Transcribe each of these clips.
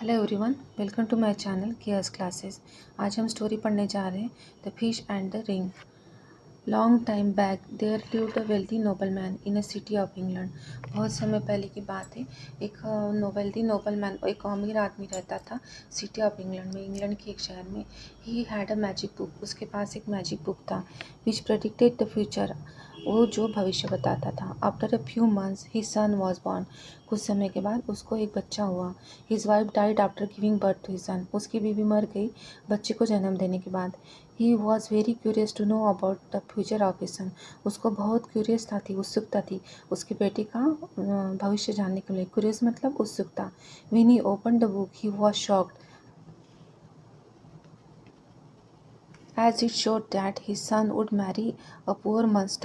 Hello everyone, welcome to my channel cares classes. आज हम story पढ़ने जा रहे हैं the fish and the ring. Long time back there lived a wealthy nobleman in a city of England. बहुत समय पहले की बात है। एक वेल्दी नोबलमैन, एक अमीर आदमी रहता था सिटी ऑफ इंग्लैंड में, इंग्लैंड के एक शहर में। He had a magic book. उसके पास एक मैजिक बुक था विच प्रेडिक्टेड द फ्यूचर। वो जो भविष्य बताता था। After a few months his son was born. कुछ समय के बाद उसको एक बच्चा हुआ। His wife died after giving birth to his son. उसकी बीवी मर गई बच्चे को जन्म देने के बाद। He was very curious to know about the future of his son. उसको बहुत क्यूरियस थी, उत्सुकता थी उसकी बेटी का भविष्य जानने के लिए। क्यूरियस मतलब उत्सुकता। When he open the book he was shocked as it showed that his son would marry a poor man's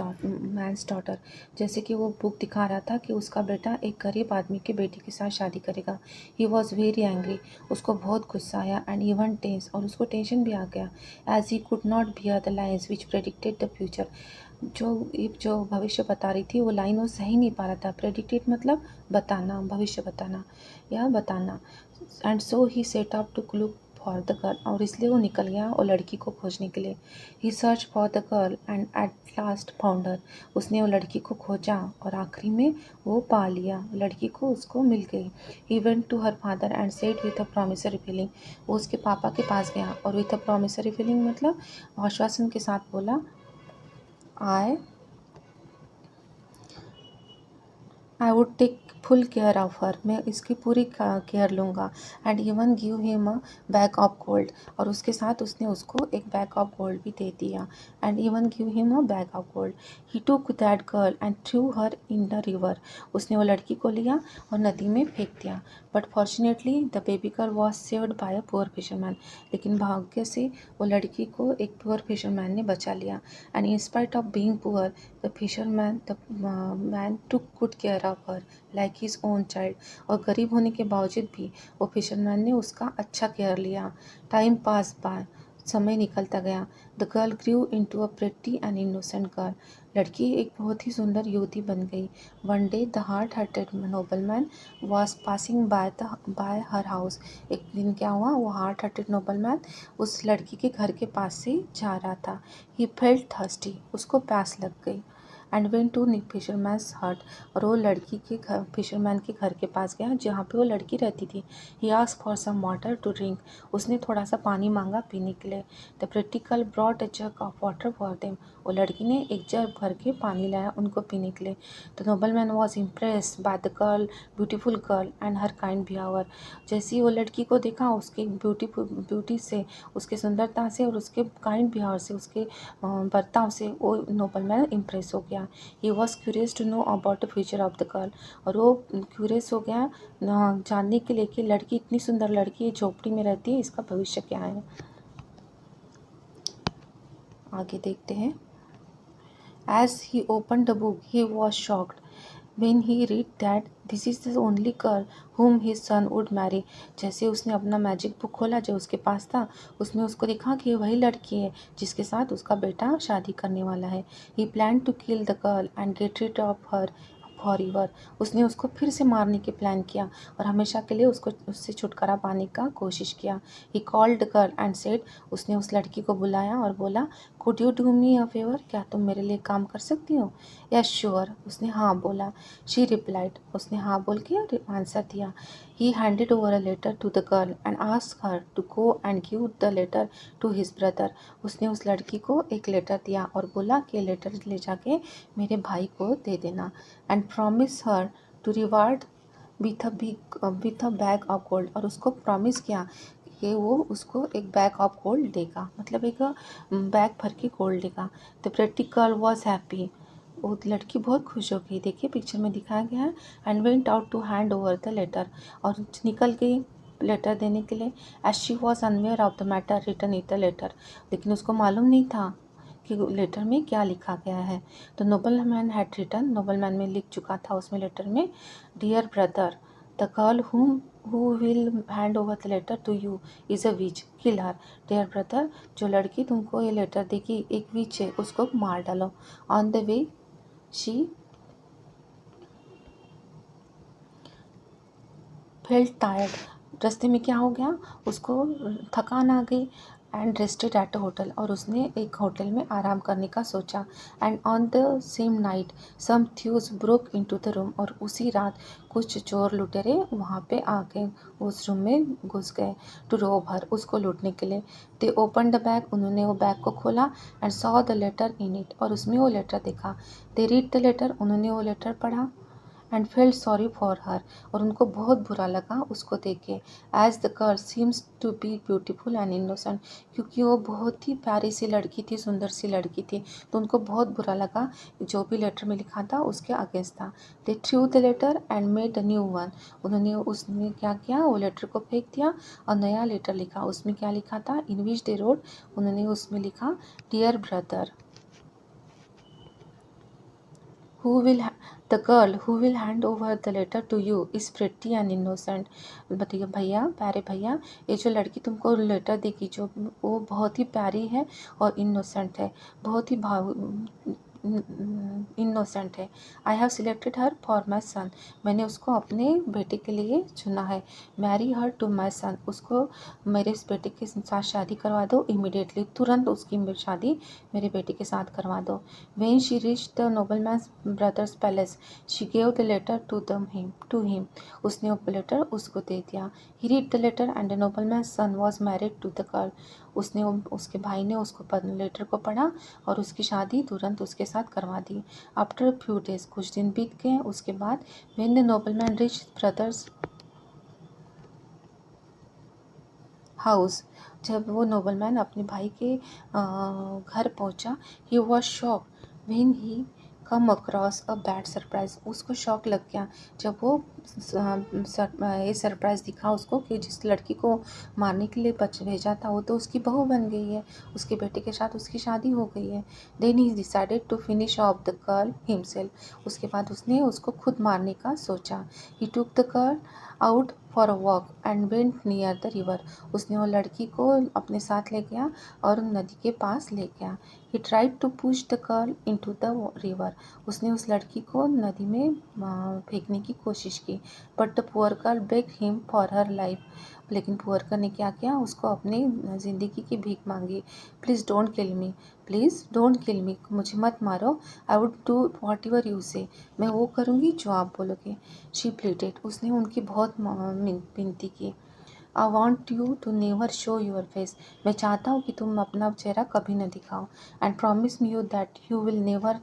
daughter। जैसे कि वो बुक दिखा रहा था कि उसका बेटा एक गरीब आदमी की बेटी के साथ शादी करेगा। ही वॉज वेरी एंग्री। उसको बहुत गुस्सा आया एंड इवन टेंस, और उसको टेंशन भी आ गया। As he could not bear the lines which predicted the future. जो भविष्य बता रही थी वो लाइन वो सही नहीं पा रहा था। प्रेडिक्टेड मतलब बताना, भविष्य बताना या बताना। And so he set up to look for the girl. और इसलिए वो निकल गया और लड़की को खोजने के लिए। He search for the girl and at last found her. उसने वो लड़की को खोजा और आखिरी में वो पा लिया। लड़की को उसको मिल गई। He went to her father and said with a promissory feeling. वो उसके पापा के पास गया और विथ अ प्रॉमिसरी फीलिंग मतलब आश्वासन के साथ बोला, I I would take full care of her. मैं इसकी पूरी केयर लूँगा। And even give him a bag of gold. और उसके साथ उसने उसको एक बैग ऑफ गोल्ड भी दे दिया। And even give him a bag of gold. He took that girl and through her in the river. उसने वो लड़की को लिया और नदी में फेंक दिया। But fortunately the baby girl was saved by a poor fisherman. लेकिन भाग्य से वो लड़की को एक पुअर फिशरमैन ने बचा लिया। And in spite of being poor the man took good care of her like his own child. और गरीब होने के बावजूद भी वो फिशरमैन ने उसका अच्छा केयर लिया। Time pass by. समय निकलता गया। The girl grew into a pretty and innocent girl. लड़की एक बहुत ही सुंदर युवती बन गई। One day the hard hearted nobleman was passing by her house. एक दिन क्या हुआ, वो हार्ट हार्टेड नोबलमैन उस लड़की के घर के पास से जा रहा था। He felt thirsty. उसको प्यास लग गई। एंड वेंट टू फिशरमैन्स हट। और वो लड़की के घर, फिशरमैन के घर के पास गया जहाँ पे वो लड़की रहती थी। He asked for some water to drink. उसने थोड़ा सा पानी मांगा पीने के लिए। The pretty girl brought a jug of water for them. वो लड़की ने एक जग भर के पानी लाया उनको पीने के लिए। The nobleman was impressed by the girl, beautiful girl and her kind behaviour. जैसे ही वो लड़की को देखा, उसके ब्यूटी से, उसके सुंदरता से और उसके काइंड बिहेवियर से, उसके बर्ताव से वो नोबलमैन इम्प्रेस हो गया। He was curious to know about the future of the girl. और वो क्यूरियस हो गया जानने के लिए कि लड़की, इतनी सुंदर लड़की झोपड़ी में रहती है, इसका भविष्य क्या है। आगे देखते हैं। As he opened the book, he was shocked when he read that this is the only girl whom his son would marry। जैसे उसने अपना मैजिक बुक खोला जो उसके पास था, उसमें उसको दिखा कि वही लड़की है जिसके साथ उसका बेटा शादी करने वाला है। He planned to kill the girl and get rid of her forever। उसने उसको फिर से मारने की प्लान किया और हमेशा के लिए उसको उससे छुटकारा पाने का कोशिश किया। He called the girl and said, उसने उस लड़की को बुलाया और बोला, could you do me a favour. क्या तुम मेरे लिए काम कर सकती हो। Yes sure. उसने हाँ बोला। She replied. उसने हाँ बोल के आंसर दिया। He handed over a letter to the girl and asked her to go and give the letter to his brother. उसने उस लड़की को एक लेटर दिया और बोला कि लेटर ले जाके मेरे भाई को दे देना। And promise her to reward with a bag of gold. और उसको प्रॉमिस किया कि वो उसको एक बैग ऑफ गोल्ड देगा, मतलब एक बैग भर के गोल्ड देगा। The pretty girl was happy. वो लड़की बहुत खुश हो गई। देखिए पिक्चर में दिखाया गया है। And went out to hand over the letter. और निकल गई लेटर देने के लिए। As she was unaware of the matter written in the letter. लेकिन उसको मालूम नहीं था कि लेटर में क्या लिखा गया है। तो noble man had written. Noble man में लिख चुका था उसमें लेटर में, dear brother, the girl who will hand over the letter to you is a witch, kill her। dear brother, जो लड़की तुमको ये लेटर देगी एक विच है, उसको मार डालो। on the way she felt tired। रास्ते में क्या हो गया, उसको थकान आ गई and rested at a hotel, और उसने एक होटल में आराम करने का सोचा। And on the same night some thieves broke into the room, और उसी रात कुछ चोर लुटेरे वहाँ पे आ गए, उस रूम में घुस गए टू रोब हर, उसको लूटने के लिए। दे ओपन द बैग, उन्होंने वो बैग को खोला and saw the letter in it, और उसमें वो लेटर देखा। दे रीड द लेटर, उन्होंने वो लेटर पढ़ा and felt sorry for her, और उनको बहुत बुरा लगा उसको देख के। As the girl seems to be beautiful and innocent, क्योंकि वो बहुत ही प्यारी सी लड़की थी, सुंदर सी लड़की थी, तो उनको बहुत बुरा लगा जो भी लेटर में लिखा था उसके अगेंस्ट था। They threw the letter and made a new one, उन्होंने उसमें क्या किया, वो लेटर को फेंक दिया और नया लेटर लिखा। उसमें क्या लिखा था, इन विच दे रोड, उन्होंने उसमें लिखा, dear brother, who will the girl who will hand over the letter to you is pretty and innocent। बताइए भैया, प्यारे भैया, ये जो लड़की तुमको लेटर देगी जो, वो बहुत ही प्यारी है और इनोसेंट है, बहुत ही भाव इनोसेंट है। I have selected her for my son, मैंने उसको अपने बेटे के लिए चुना है। मैरी हर टू माई सन, उसको मेरे इस बेटे के साथ शादी करवा दो इमीडिएटली, तुरंत उसकी शादी मेरे बेटे के साथ करवा दो। When she reached the nobleman's brother's palace, she gave the letter to him. उसने वो लेटर उसको दे दिया। He read the letter and the nobleman's son was married to the girl। उसके भाई ने उसको लेटर को पढ़ा और उसकी शादी तुरंत उसके साथ करवा दी। After a few days, कुछ दिन बीत गए उसके बाद, when the nobleman reached brother's house, जब वो नोबलमैन अपने भाई के घर पहुंचा, he was shock when he come across a bad surprise, उसको शॉक लग गया जब वो ये सरप्राइज दिखा उसको कि जिस लड़की को मारने के लिए भेजा था वो तो उसकी बहू बन गई है, उसके बेटे के साथ उसकी शादी हो गई है। Then he decided to finish off the girl himself, उसके बाद उसने उसको खुद मारने का सोचा। He took the girl out for a walk and went near the river, उसने वो लड़की को अपने साथ ले गया और नदी के पास ले गया। He tried to push the girl into the river, उसने उस लड़की को नदी में फेंकने की कोशिश की। But the poor girl beg him for her life, लेकिन पुअर गर्ल ने क्या किया, उसको अपनी ज़िंदगी की भीख मांगी। Please don't kill me, please don't kill me, मुझे मत मारो। I would do whatever you say, मैं वो करूँगी जो आप बोलोगे। शी प्लीडेड, उसने उनकी बहुत विनती की। I want you to never show your face, मैं चाहता हूँ कि तुम अपना चेहरा कभी न दिखाओ। And promise me you that you will never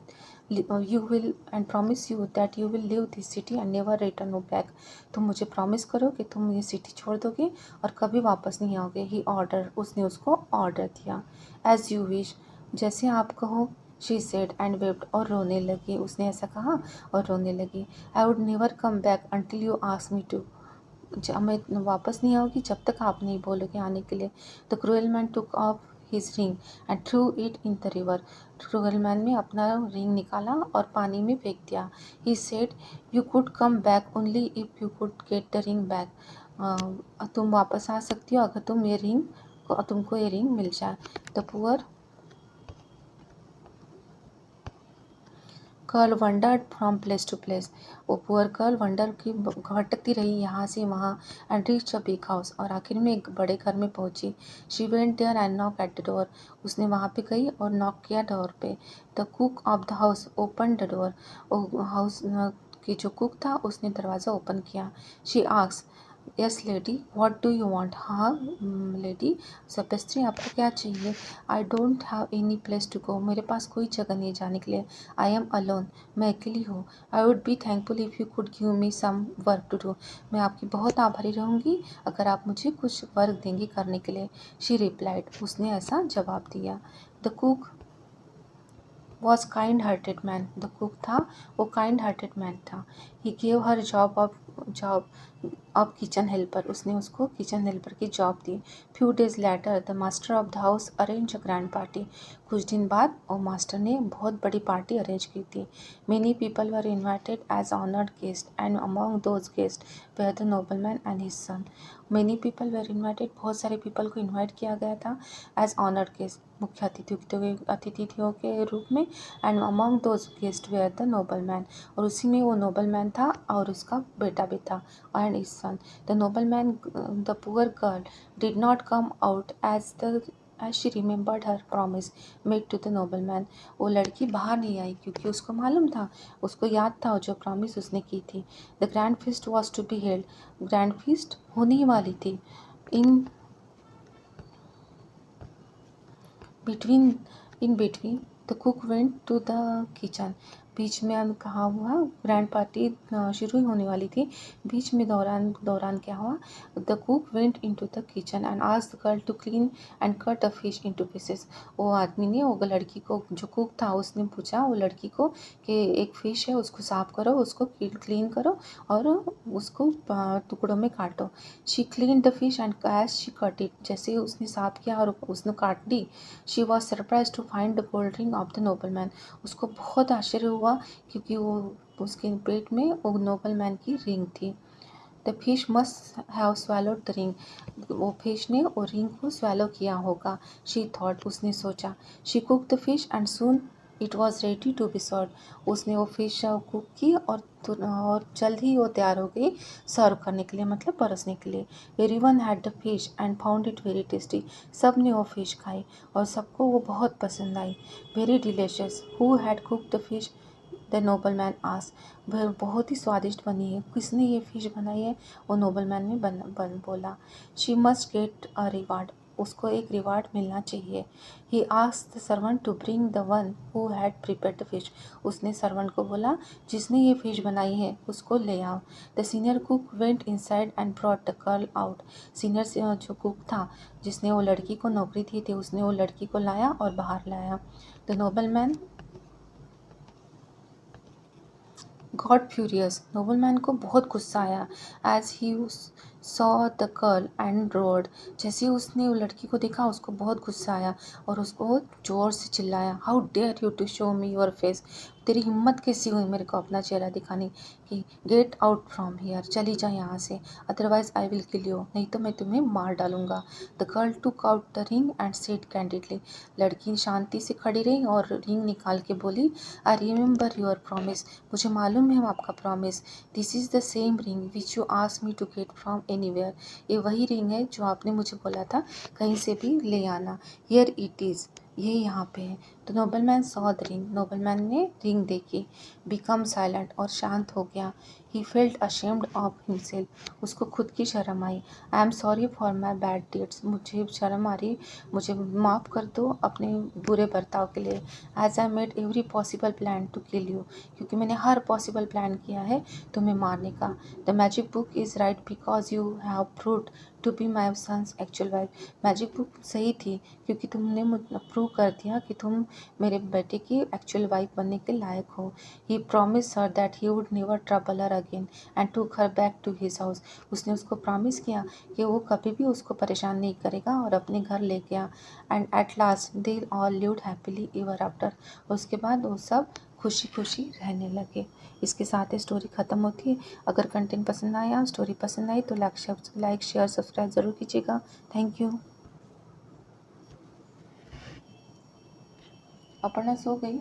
promise you that you will leave this city and never return back, तुम मुझे प्रॉमिस करो कि तुम ये सिटी छोड़ दोगे और कभी वापस नहीं आओगे। ही ऑर्डर, उसने उसको ऑर्डर दिया। एज यू विश, जैसे आप कहो। शी सेड एंड वेप्ड, और रोने लगी, उसने ऐसा कहा और रोने लगी। I would never come back until you ask me to, मैं वापस नहीं आऊँगी जब तक आप नहीं बोलोगे आने के लिए। The cruel man took off his ring and through it in the river, cruel man ने अपना रिंग निकाला और पानी में फेंक दिया। He said you could come back only if you could get the ring back, तुम वापस आ सकती हो अगर तुमको ये रिंग मिल जाए। The poor girl wandered from place to place, वो पुअर गर्ल वंडर की भटकती रही यहाँ से वहाँ। And reach a big house, और आखिर में एक बड़े घर में पहुँची। She went there and knock at the door, उसने वहाँ पे गई और नॉक किया डोर पे। The cook of the house open the door, वो हाउस की जो कुक था उसने दरवाज़ा ओपन किया। She ask yes lady what do you want, हाँ लेडी सपेस्त्री आपको क्या चाहिए। I don't have any place to go, मेरे पास कोई जगह नहीं जाने के लिए। आई एम अलोन, मैं अकेली हूँ। I would be thankful if you could give me some work to do, मैं आपकी बहुत आभारी रहूँगी अगर आप मुझे कुछ वर्क देंगी करने के लिए। शी रिप्लाइड, उसने ऐसा जवाब दिया। The cook was kind hearted man, the cook था वो काइंड हार्टेड मैन था। ही गेव हर जॉब अब किचन हेल्पर, उसने उसको किचन हेल्पर की job the. Few days later the master of the house arrange a grand party, कुछ दिन बाद और मास्टर ने बहुत बड़ी पार्टी अरेंज की थी। Many people were invited as honoured guest and among those guest were the nobleman and his son. Many people were invited, बहुत सारे पीपल को इन्वाइट किया गया था एज ऑनर्ड गेस्ट, मुख्य अतिथियों के रूप में। And among those guest were the nobleman, और उसी में वो नोबलमैन था और उसका बेटा भी था, and his sun. The nobleman, the poor girl did not come out as she remembered her promise made to the nobleman. वो लड़की बाहर नहीं आई क्योंकि उसको मालूम था, उसको याद था जो प्रॉमिस उसने की थी। The grand feast was to be held, grand feast होने ही वाली थी। In between in between the cook went to the kitchen. बीच में अब कहा हुआ ग्रैंड पार्टी शुरू ही होने वाली थी, बीच में दौरान दौरान क्या हुआ, the cook went into the kitchen and asked the girl to clean and cut a fish into pieces. वो आदमी ने वो लड़की को, जो कुक था, उसने पूछा वो लड़की को कि एक फ़िश है उसको साफ़ करो, उसको क्लीन करो और उसको टुकड़ों में काटो। She clean the fish and as she cut it, जैसे ही उसने साफ़ किया और उसने काट दी, she was surprise to find the gold ring of the nobleman. उसको बहुत आश्चर्य हुआ क्योंकि वो उसके पेट में वो नोबलमैन की रिंग थी। The fish must have swallowed the ring, वो फिश ने वो रिंग को swallow किया होगा। शी थॉट, उसने सोचा। She cook the fish and soon it was ready to be serve. उसने वो फिश कुक की और जल्द ही वो तैयार हो गई सर्व करने के लिए, मतलब परोसने के लिए। Everyone had the fish and found it very tasty. सब ने वो फिश खाई और सबको वो बहुत पसंद आई। Very delicious. Who had cook the fish, the nobleman asked. वह बहुत ही स्वादिष्ट बनी है, किसने ये फिश बनाई है, वो नोबलमैन ने बोला। She must get a reward, उसको एक रिवार्ड मिलना चाहिए। He asked the servant to bring the one who had prepared the fish. उसने सर्वेंट को बोला जिसने ये फिश बनाई है उसको ले आओ। The senior cook went inside and brought the girl out. Senior जो कुक था, जिसने वो लड़की को नौकरी दी थी, उसने वो लड़की को लाया और बाहर लाया। The nobleman got furious, nobleman को बहुत गुस्सा आया। As he saw the girl and roared, जैसे ही उसने वो लड़की को देखा उसको बहुत गुस्सा आया और उसको ज़ोर से चिल्लाया, how dare you to show me your face, तेरी हिम्मत कैसी हुई मेरे को अपना चेहरा दिखाने की, गेट आउट फ्रॉम हियर, चली जा यहाँ से, otherwise I will kill you, नहीं तो मैं तुम्हें मार डालूंगा। The girl took out the ring and said candidly, लड़की शांति से खड़ी रही और रिंग निकाल के बोली, आई रिमेंबर योर प्रॉमिस, मुझे मालूम है आपका promise, this is the same ring which you ask me to get from anywhere, ये वही रिंग है जो आपने मुझे बोला था कहीं से भी ले आना, हियर इट इज़, ये यहाँ पे है। तो nobleman saw the ring, nobleman ने रिंग देखी, बिकम साइलेंट, और शांत हो गया। He felt ashamed of himself, उसको खुद की शर्म आई। I am sorry for my bad deeds, मुझे शर्म आ रही, मुझे माफ़ कर दो अपने बुरे बर्ताव के लिए। As I made every possible plan to kill you, क्योंकि मैंने हर पॉसिबल प्लान किया है तुम्हें मारने का। The magic book is right because you have proved to be my son's actual wife, magic book सही थी क्योंकि तुमने प्रूव कर दिया कि तुम मेरे बेटे की एक्चुअल वाइफ बनने के लायक हो। He promise her that he would never trouble her again and took her back to his house, उसने उसको प्रॉमिस किया कि वो कभी भी उसको परेशान नहीं करेगा और अपने घर ले गया। And at last they all lived happily ever after, उसके बाद वो सब खुशी खुशी रहने लगे। इसके साथ ही स्टोरी ख़त्म होती है। अगर कंटेंट पसंद आया, स्टोरी पसंद आई तो लाइक शेयर सब्सक्राइब ज़रूर कीजिएगा। Thank you. अपर्णा सो गई।